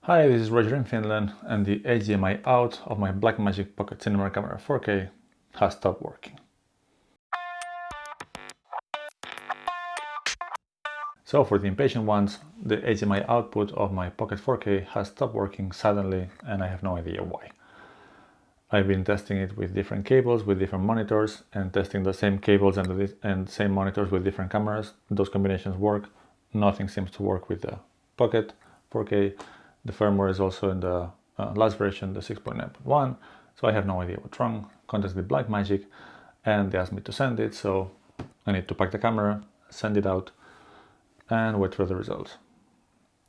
Hi, this is Roger in Finland, and the HDMI out of my Blackmagic Pocket Cinema Camera 4K has stopped working. So for the impatient ones, the HDMI output of my Pocket 4K has stopped working suddenly, and I have no idea why. I've been testing it with different cables, with different monitors, and testing the same cables and same monitors with different cameras. Those combinations work. Nothing seems to work with the Pocket 4K. The firmware is also in the last version, the 6.9.1, so I have no idea what's wrong. Contacted Blackmagic, and they asked me to send it, so I need to pack the camera, send it out, and wait for the results.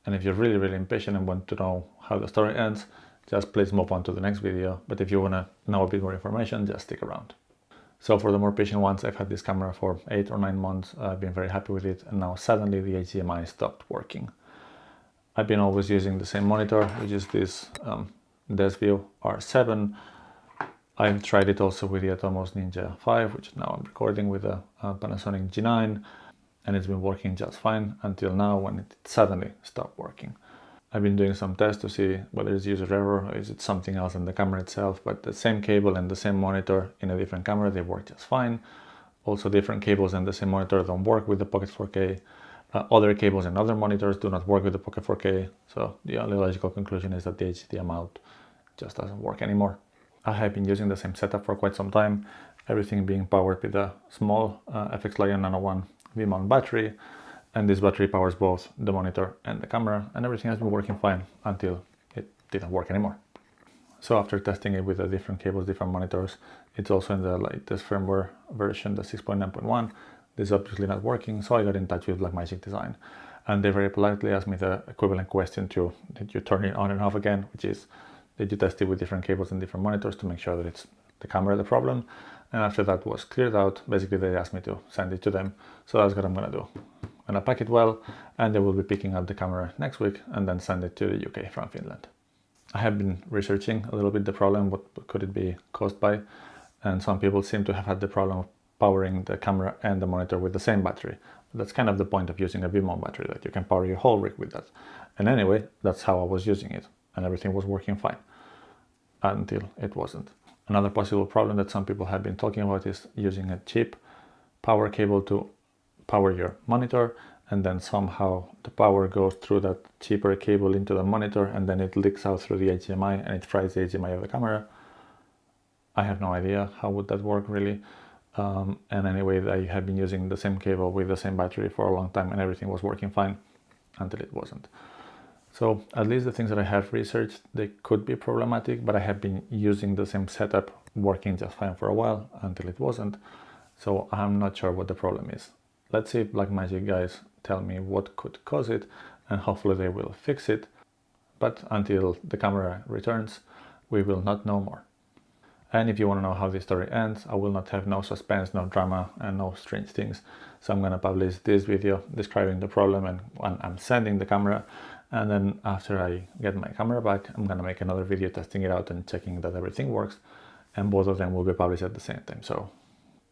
And if you're really impatient and want to know how the story ends, just please move on to the next video. But if you want to know a bit more information, just stick around. So for the more patient ones, I've had this camera for 8 or 9 months. I've been very happy with it, and now suddenly the HDMI stopped working. I've been always using the same monitor, which is this Desview R7. I've tried it also with the Atomos Ninja 5, which now I'm recording with a Panasonic G9, and it's been working just fine until now when it suddenly stopped working. I've been doing some tests to see whether it's user error or is it something else in the camera itself, but the same cable and the same monitor in a different camera, they work just fine. Also different cables and the same monitor don't work with the Pocket 4K. Other cables and other monitors do not work with the Pocket 4K, so the only logical conclusion is that the HDMI out just doesn't work anymore. I have been using the same setup for quite some time, everything being powered with a small FX Lion Nano 1 V-mount battery, and this battery powers both the monitor and the camera, and everything has been working fine until it didn't work anymore. So after testing it with the different cables, different monitors, it's also in the latest firmware version, the 6.9.1. This is obviously not working, so I got in touch with Blackmagic Design, and they very politely asked me the equivalent question to, did you turn it on and off again, which is, did you test it with different cables and different monitors to make sure that it's the camera the problem? And after that was cleared out, basically they asked me to send it to them, so that's what I'm gonna do. I'm gonna pack it well, and they will be picking up the camera next week and then send it to the UK from Finland. I have been researching a little bit the problem, what could it be caused by, and some people seem to have had the problem of powering the camera and the monitor with the same battery. That's kind of the point of using a V-mount battery, that you can power your whole rig with that. And anyway, that's how I was using it, and everything was working fine until it wasn't. Another possible problem that some people have been talking about is using a cheap power cable to power your monitor, and then somehow the power goes through that cheaper cable into the monitor, and then it leaks out through the HDMI and it fries the HDMI of the camera. I have no idea how would that work really. And anyway, I have been using the same cable with the same battery for a long time, and everything was working fine until it wasn't. So at least the things that I have researched, they could be problematic, but I have been using the same setup working just fine for a while until it wasn't. So I'm not sure what the problem is. Let's see if Blackmagic guys tell me what could cause it, and hopefully they will fix it. But until the camera returns, we will not know more. And if you want to know how this story ends, I will not have no suspense, no drama, and no strange things. So I'm going to publish this video describing the problem and when I'm sending the camera. And then after I get my camera back, I'm going to make another video testing it out and checking that everything works. And both of them will be published at the same time. So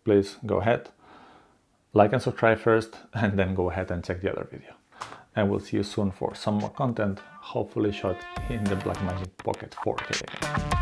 please go ahead, like and subscribe first, and then go ahead and check the other video. And we'll see you soon for some more content, hopefully shot in the Blackmagic Pocket 4K.